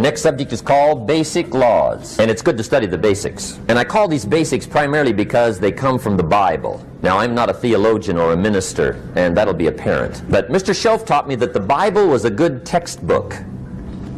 The next subject is called basic laws, and it's good to study the basics. And I call these basics primarily because they come from the Bible. Now, I'm not a theologian or a minister, and that'll be apparent. But Mr. Shelf taught me that the Bible was a good textbook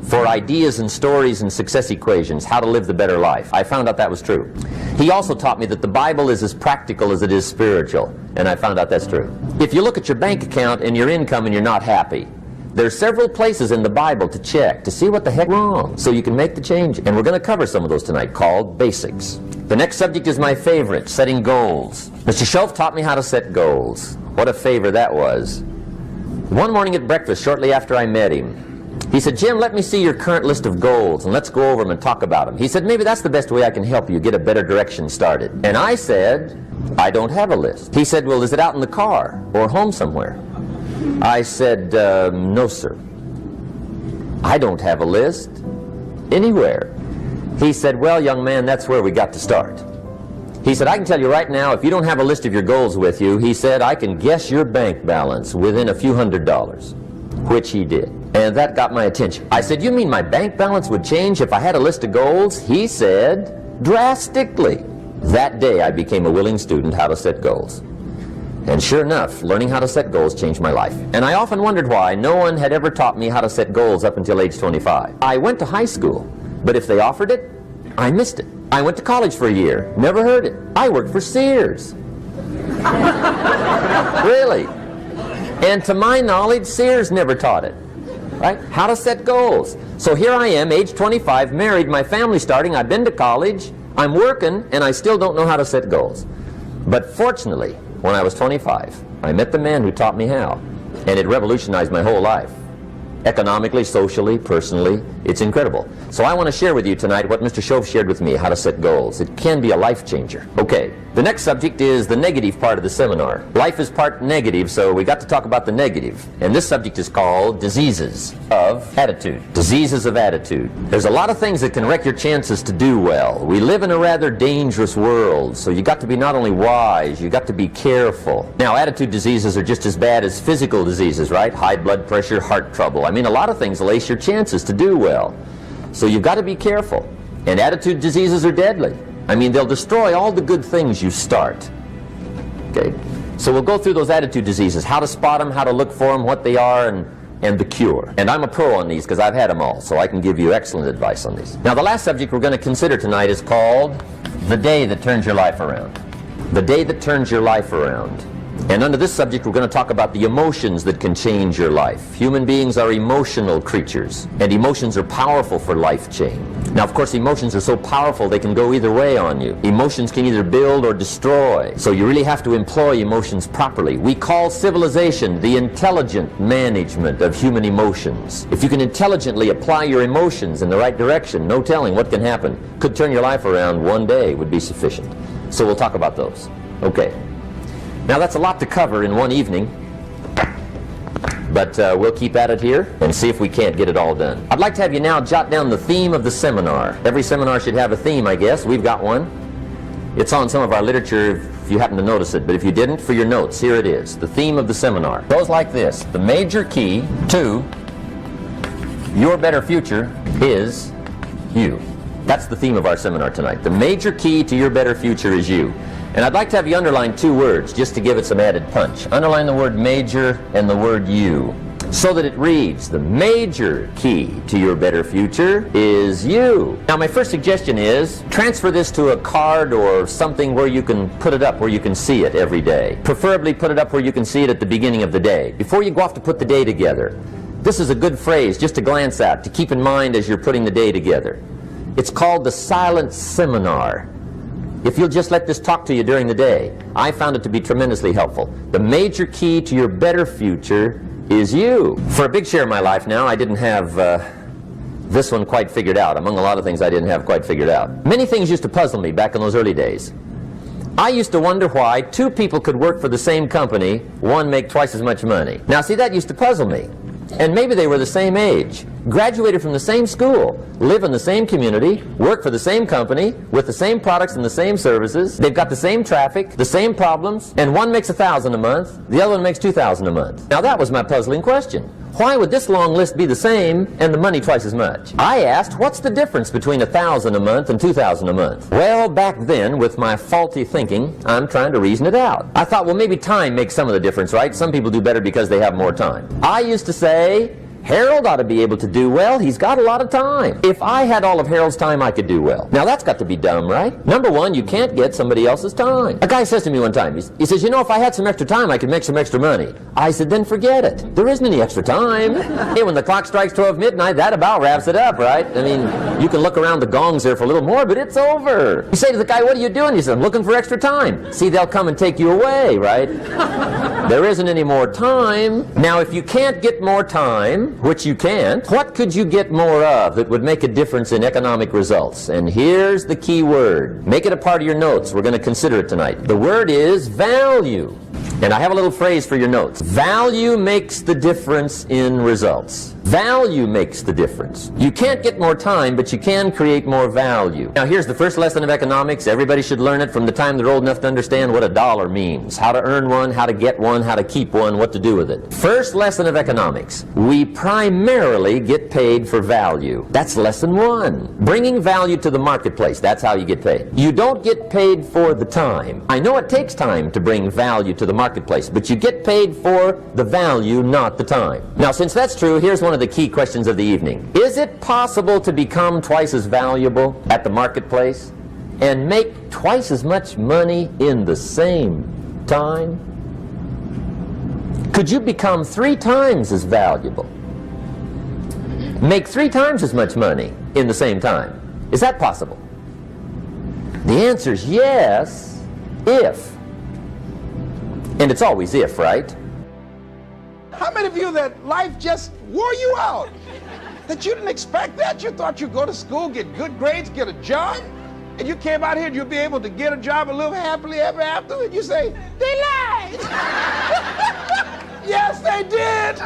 for ideas and stories and success equations, how to live the better life. I found out that was true. He also taught me that the Bible is as practical as it is spiritual, and I found out that's true. If you look at your bank account and your income and you're not happy, there's several places in the Bible to check to see what the heck wrong, so you can make the change. And we're going to cover some of those tonight, called basics. The next subject is my favorite, setting goals. Mr. Shelf taught me how to set goals. What a favor that was. One morning at breakfast, shortly after I met him, he said, "Jim, let me see your current list of goals, and let's go over them and talk about them." He said, "Maybe that's the best way I can help you get a better direction started." And I said, "I don't have a list." He said, "Well, is it out in the car or home somewhere?" I said, "No, sir. I don't have a list anywhere." He said, "Well, young man, that's where we got to start." He said, "I can tell you right now, if you don't have a list of your goals with you," he said, "I can guess your bank balance within a few $100s, which he did. And that got my attention. I said, "You mean my bank balance would change if I had a list of goals?" He said, "Drastically." That day, I became a willing student how to set goals. And sure enough, learning how to set goals changed my life. And I often wondered why no one had ever taught me how to set goals up until age 25. I went to high school, but if they offered it, I missed it. I went to college for a year, never heard it. I worked for Sears. Really. And to my knowledge, Sears never taught it. Right? How to set goals. So here I am, age 25, married, my family's starting, I've been to college, I'm working, and I still don't know how to set goals. But fortunately, when I was 25, I met the man who taught me how, and it revolutionized my whole life. Economically, socially, personally, it's incredible. So I want to share with you tonight what Mr. Shove shared with me, how to set goals. It can be a life changer. Okay, the next subject is the negative part of the seminar. Life is part negative, so we got to talk about the negative. And this subject is called diseases of attitude. Diseases of attitude. There's a lot of things that can wreck your chances to do well. We live in a rather dangerous world, so you got to be not only wise, you got to be careful. Now, attitude diseases are just as bad as physical diseases, right? High blood pressure, heart trouble. I mean, a lot of things lace your chances to do well. So you've got to be careful. And attitude diseases are deadly. I mean, they'll destroy all the good things you start. Okay? So we'll go through those attitude diseases, how to spot them, how to look for them, what they are, and the cure. And I'm a pro on these because I've had them all, so I can give you excellent advice on these. Now, the last subject we're going to consider tonight is called the day that turns your life around. The day that turns your life around. And under this subject, we're going to talk about the emotions that can change your life. Human beings are emotional creatures, and emotions are powerful for life change. Now, of course, emotions are so powerful they can go either way on you. Emotions can either build or destroy, so you really have to employ emotions properly. We call civilization the intelligent management of human emotions. If you can intelligently apply your emotions in the right direction, no telling what can happen. Could turn your life around one day would be sufficient. So we'll talk about those. Okay. Now, that's a lot to cover in one evening, but we'll keep at it here and see if we can't get it all done. I'd like to have you now jot down the theme of the seminar. Every seminar should have a theme, I guess. We've got one. It's on some of our literature if you happen to notice it, but if you didn't, for your notes, here it is. The theme of the seminar goes like this. The major key to your better future is you. That's the theme of our seminar tonight. The major key to your better future is you. And I'd like to have you underline two words just to give it some added punch. Underline the word major and the word you, so that it reads, the major key to your better future is you. Now, my first suggestion is transfer this to a card or something where you can put it up, where you can see it every day. Preferably put it up where you can see it at the beginning of the day, before you go off to put the day together. This is a good phrase just to glance at, to keep in mind as you're putting the day together. It's called the silent seminar. If you'll just let this talk to you during the day, I found it to be tremendously helpful. The major key to your better future is you. For a big share of my life now, I didn't have this one quite figured out. Among a lot of things I didn't have quite figured out. Many things used to puzzle me back in those early days. I used to wonder why two people could work for the same company, one make twice as much money. Now, see, that used to puzzle me. And maybe they were the same age, graduated from the same school, live in the same community, work for the same company, with the same products and the same services. They've got the same traffic, the same problems, and one makes $1,000 a month, the other one makes $2,000 a month. Now, that was my puzzling question. Why would this long list be the same and the money twice as much? I asked, what's the difference between $1,000 a month and $2,000 a month? Well, back then, with my faulty thinking, I'm trying to reason it out. I thought, well, maybe time makes some of the difference, right? Some people do better because they have more time. I used to say, Harold ought to be able to do well. He's got a lot of time. If I had all of Harold's time, I could do well. Now, that's got to be dumb, right? Number one, you can't get somebody else's time. A guy says to me one time, he says, you know, if I had some extra time, I could make some extra money. I said, then forget it. There isn't any extra time. Hey, when the clock strikes 12 midnight, that about wraps it up, right? I mean, you can look around the gongs there for a little more, but it's over. You say to the guy, what are you doing? He says, I'm looking for extra time. See, they'll come and take you away, right? There isn't any more time. Now, if you can't get more time, which you can't, what could you get more of that would make a difference in economic results? And here's the key word. Make it a part of your notes. We're going to consider it tonight. The word is value. And I have a little phrase for your notes. Value makes the difference in results. Value makes the difference. You can't get more time, but you can create more value. Now, here's the first lesson of economics. Everybody should learn it from the time they're old enough to understand what a dollar means, how to earn one, how to get one, how to keep one, what to do with it. First lesson of economics. We primarily get paid for value. That's lesson one. Bringing value to the marketplace. That's how you get paid. You don't get paid for the time. I know it takes time to bring value to the marketplace, but you get paid for the value, not the time. Now, since that's true, here's one of the key questions of the evening. Is it possible to become twice as valuable at the marketplace and make twice as much money in the same time? Could you become 3 times as valuable? Make 3 times as much money in the same time? Is that possible? The answer is yes, if. And it's always if, right? How many of you that life just wore you out? That you didn't expect that? You thought you'd go to school, get good grades, get a job, and you came out here and you'd be able to get a job and live happily ever after, and you say, they lied. Yes, they did.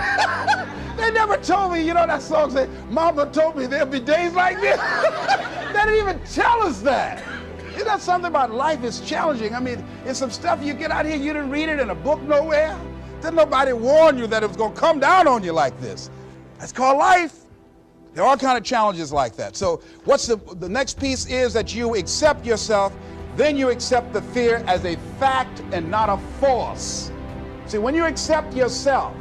They never told me, you know that song said, Mama told me there'll be days like this. They didn't even tell us that. Isn't that something about life is challenging? I mean, it's some stuff you get out here, you didn't read it in a book nowhere. Didn't nobody warn you that it was going to come down on you like this. That's called life. There are all kind of challenges like that. So what's the next piece is that you accept yourself, then you accept the fear as a fact and not a force. See, when you accept yourself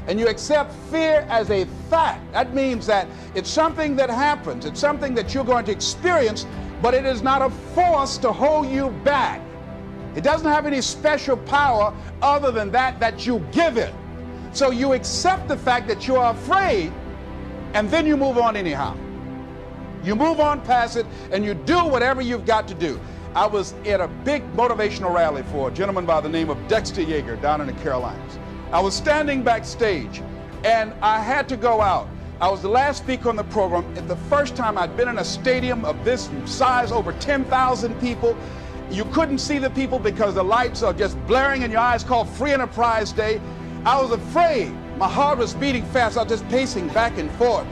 and you accept fear as a fact, that means that it's something that happens. It's something that you're going to experience, but it is not a force to hold you back. It doesn't have any special power other than that you give it. So you accept the fact that you are afraid, and then you move on anyhow. You move on past it, and you do whatever you've got to do. I was at a big motivational rally for a gentleman by the name of Dexter Yeager down in the Carolinas. I was standing backstage, and I had to go out. I was the last speaker on the program. It's the first time I'd been in a stadium of this size, over 10,000 people. You couldn't see the people because the lights are just blaring in your eyes, called Free Enterprise Day. I was afraid. My heart was beating fast. I was just pacing back and forth.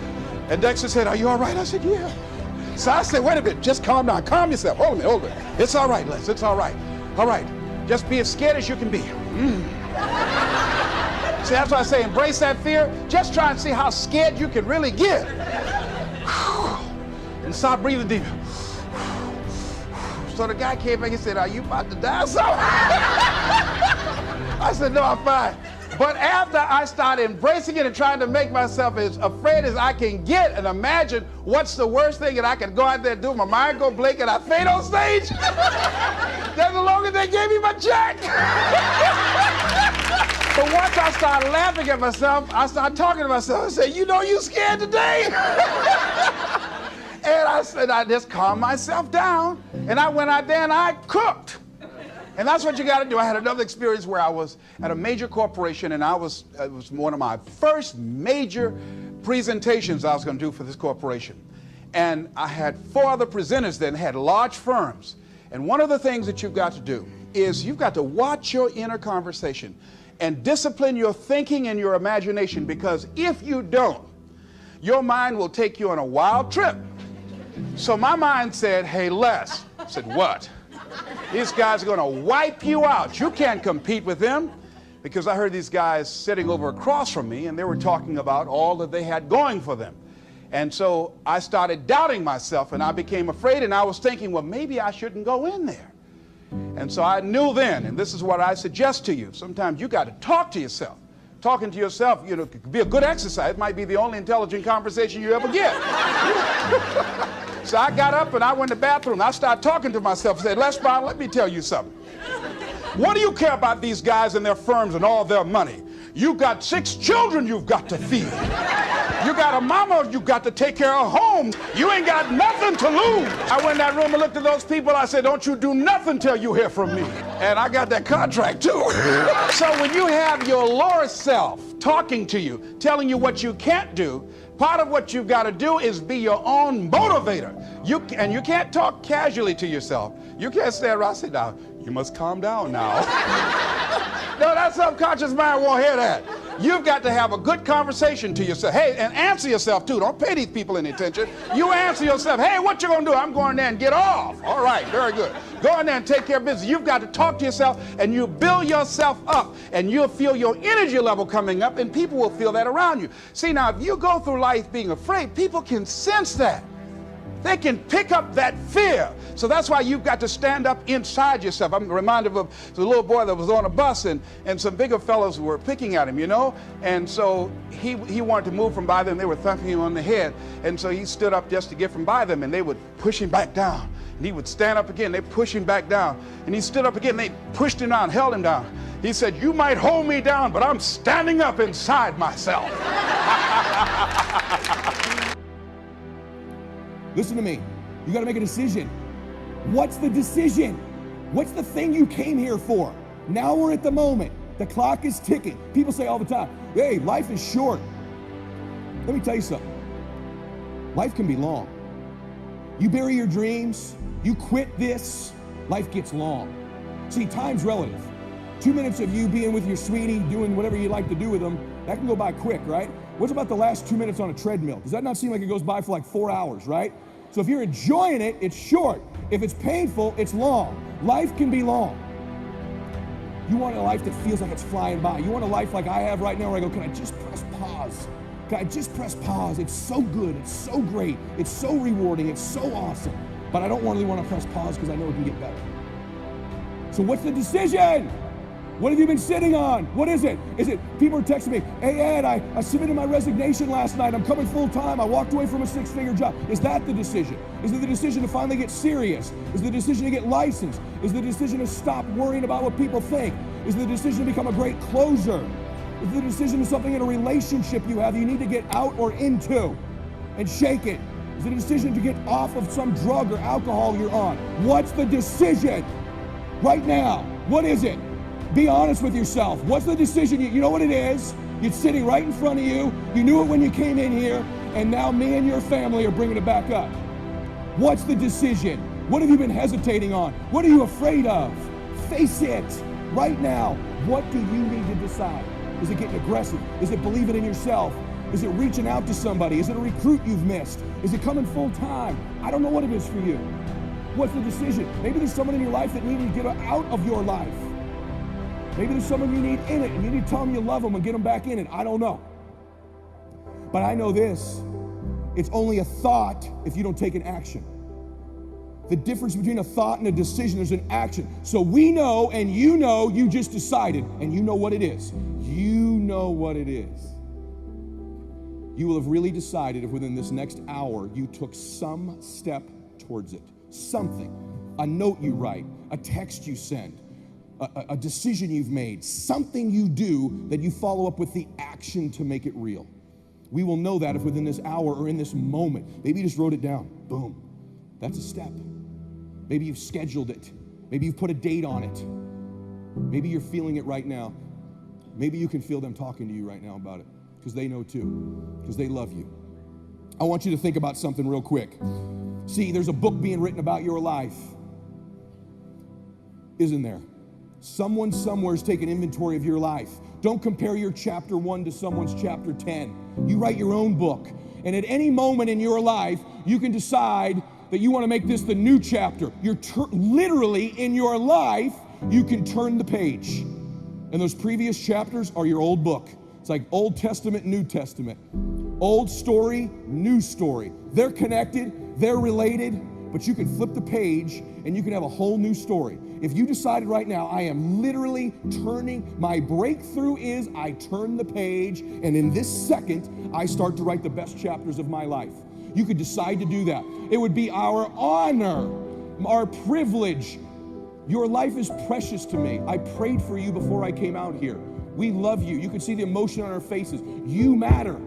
And Dexter said, are you all right? I said, yeah. So I said, wait a minute, just calm down. Calm yourself. Hold a minute. It's all right, Les. It's all right. All right. Just be as scared as you can be. See, that's why I say embrace that fear. Just try and see how scared you can really get. And start breathing deep. So the guy came back, he said, are you about to die or something? I said, no, I'm fine. But after I started embracing it and trying to make myself as afraid as I can get and imagine what's the worst thing that I can go out there and do, my mind go blank and I faint on stage, that's the longest they gave me my check. But once I started laughing at myself, I started talking to myself. I said, you know you scared today? And I said, I just calmed myself down. And I went out there and I cooked. And that's what you got to do. I had another experience where I was at a major corporation, and it was one of my first major presentations I was going to do for this corporation. And I had 4 other presenters that had large firms. And one of the things that you've got to do is you've got to watch your inner conversation and discipline your thinking and your imagination, because if you don't, your mind will take you on a wild trip. So my mind said, hey, Les. I said, what? These guys are going to wipe you out. You can't compete with them. because I heard these guys sitting over across from me, and they were talking about all that they had going for them. And so I started doubting myself, and I became afraid, and I was thinking, well, maybe I shouldn't go in there. And so I knew then, and this is what I suggest to you, sometimes you got to talk to yourself. Talking to yourself, you know, could be a good exercise. It might be the only intelligent conversation you ever get. So I got up and I went to the bathroom. I started talking to myself and said, Les Brown, let me tell you something. What do you care about these guys and their firms and all their money? You got 6 children you've got to feed. You got a mama you've got to take care of home. You ain't got nothing to lose. I went in that room and looked at those people. I said, don't you do nothing till you hear from me. And I got that contract too. So when you have your lower self talking to you, telling you what you can't do, part of what you've got to do is be your own motivator. And you can't talk casually to yourself. You can't stand around and say, now, you must calm down now. No, that subconscious mind won't hear that. You've got to have a good conversation to yourself. Hey, and answer yourself too. Don't pay these people any attention. You answer yourself, hey, what you gonna do? I'm going there and get off. All right, very good. Go in there and take care of business. You've got to talk to yourself, and you build yourself up, and you'll feel your energy level coming up, and people will feel that around you. See, now, if you go through life being afraid, people can sense that. They can pick up that fear. So that's why you've got to stand up inside yourself. I'm reminded of the little boy that was on a bus, and some bigger fellows were picking at him, you know? And so he wanted to move from by them. They were thumping him on the head. And so he stood up just to get from by them, and they would push him back down. And he would stand up again. They push him back down. And he stood up again. They pushed him down, held him down. He said, you might hold me down, but I'm standing up inside myself. Listen to me. You got to make a decision. What's the decision? What's the thing you came here for? Now we're at the moment. The clock is ticking. People say all the time, hey, life is short. Let me tell you something. Life can be long. You bury your dreams, you quit this, life gets long. See, time's relative. 2 minutes of you being with your sweetie, doing whatever you like to do with them, that can go by quick, right? What's about the last 2 minutes on a treadmill? Does that not seem like it goes by for like 4 hours, right? So if you're enjoying it, it's short. If it's painful, it's long. Life can be long. You want a life that feels like it's flying by. You want a life like I have right now where I go, can I just press pause? Can I just press pause? It's so good, it's so great, it's so rewarding, it's so awesome. But I don't really want to press pause because I know it can get better. So what's the decision? What have you been sitting on? What is it? Is it people are texting me, hey Ed, I submitted my resignation last night. I'm coming full time. I walked away from a 6-figure job. Is that the decision? Is it the decision to finally get serious? Is it the decision to get licensed? Is it the decision to stop worrying about what people think? Is it the decision to become a great closer? Is it the decision to something in a relationship you have you need to get out or into and shake it? Is it a decision to get off of some drug or alcohol you're on? What's the decision right now? What is it? Be honest with yourself. What's the decision? You know what it is? It's sitting right in front of you. You knew it when you came in here, and now me and your family are bringing it back up. What's the decision? What have you been hesitating on? What are you afraid of? Face it right now. What do you need to decide? Is it getting aggressive? Is it believing in yourself? Is it reaching out to somebody? Is it a recruit you've missed? Is it coming full time? I don't know what it is for you. What's the decision? Maybe there's someone in your life that needs to get out of your life. Maybe there's someone you need in it, and you need to tell them you love them and get them back in it. I don't know. But I know this. It's only a thought if you don't take an action. The difference between a thought and a decision is an action. So we know, and you just decided, and you know what it is. You know what it is. You will have really decided if within this next hour you took some step towards it. Something. A note you write, a text you send, a decision you've made, something you do that you follow up with the action to make it real. We will know that if within this hour or in this moment, maybe you just wrote it down, boom, that's a step. Maybe you've scheduled it. Maybe you've put a date on it. Maybe you're feeling it right now. Maybe you can feel them talking to you right now about it because they know too, because they love you. I want you to think about something real quick. See, there's a book being written about your life, isn't there? Someone somewhere is taking inventory of your life. Don't compare your chapter 1 to someone's chapter 10. You write your own book. And at any moment in your life, you can decide that you want to make this the new chapter. You're literally in your life, you can turn the page. And those previous chapters are your old book. It's like Old Testament, New Testament. Old story, new story. They're connected, they're related, but you can flip the page and you can have a whole new story. If you decided right now, I am literally turning, my breakthrough is I turn the page, and in this second, I start to write the best chapters of my life. You could decide to do that. It would be our honor, our privilege. Your life is precious to me. I prayed for you before I came out here. We love you. You can see the emotion on our faces. You matter.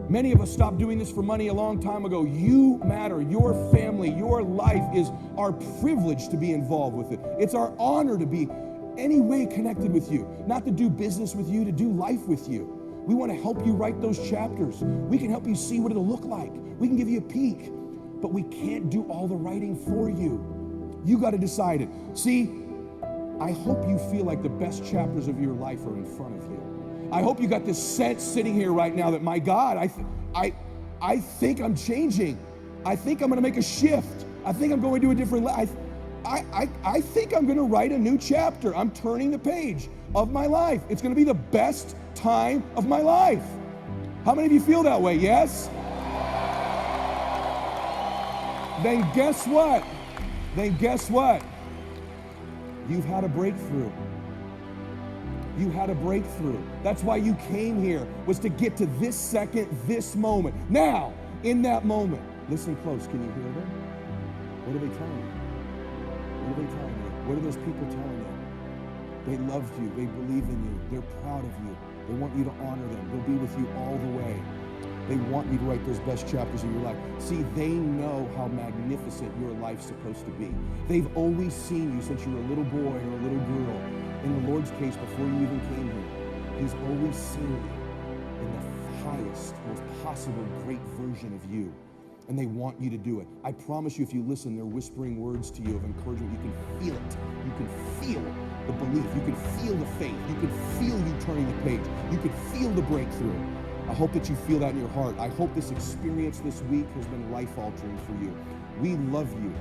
Many of us stopped doing this for money a long time ago. You matter. Your family, your life is our privilege to be involved with it. It's our honor to be any way connected with you, not to do business with you, to do life with you. We want to help you write those chapters. We can help you see what it'll look like. We can give you a peek, but we can't do all the writing for you. You got to decide it. See, I hope you feel like the best chapters of your life are in front of you. I hope you got this sense sitting here right now that, my God, I think I'm changing. I think I'm going to make a shift. I think I'm going to a different life. I think I'm going to write a new chapter. I'm turning the page of my life. It's going to be the best time of my life. How many of you feel that way? Yes? Then guess what? You've had a breakthrough. You had a breakthrough. That's why you came here, was to get to this second, this moment. Now, in that moment, listen close. Can you hear them? What are they telling you? What are they telling you? What are those people telling you? They loved you. They believe in you. They're proud of you. They want you to honor them. They'll be with you all the way. They want you to write those best chapters of your life. See, they know how magnificent your life's supposed to be. They've always seen you since you were a little boy or a little girl. In the Lord's case, before you even came here, He's always seen you in the highest, most possible great version of you. And they want you to do it. I promise you, if you listen, they're whispering words to you of encouragement. You can feel it. You can feel the belief. You can feel the faith. You can feel you turning the page. You can feel the breakthrough. I hope that you feel that in your heart. I hope this experience this week has been life-altering for you. We love you.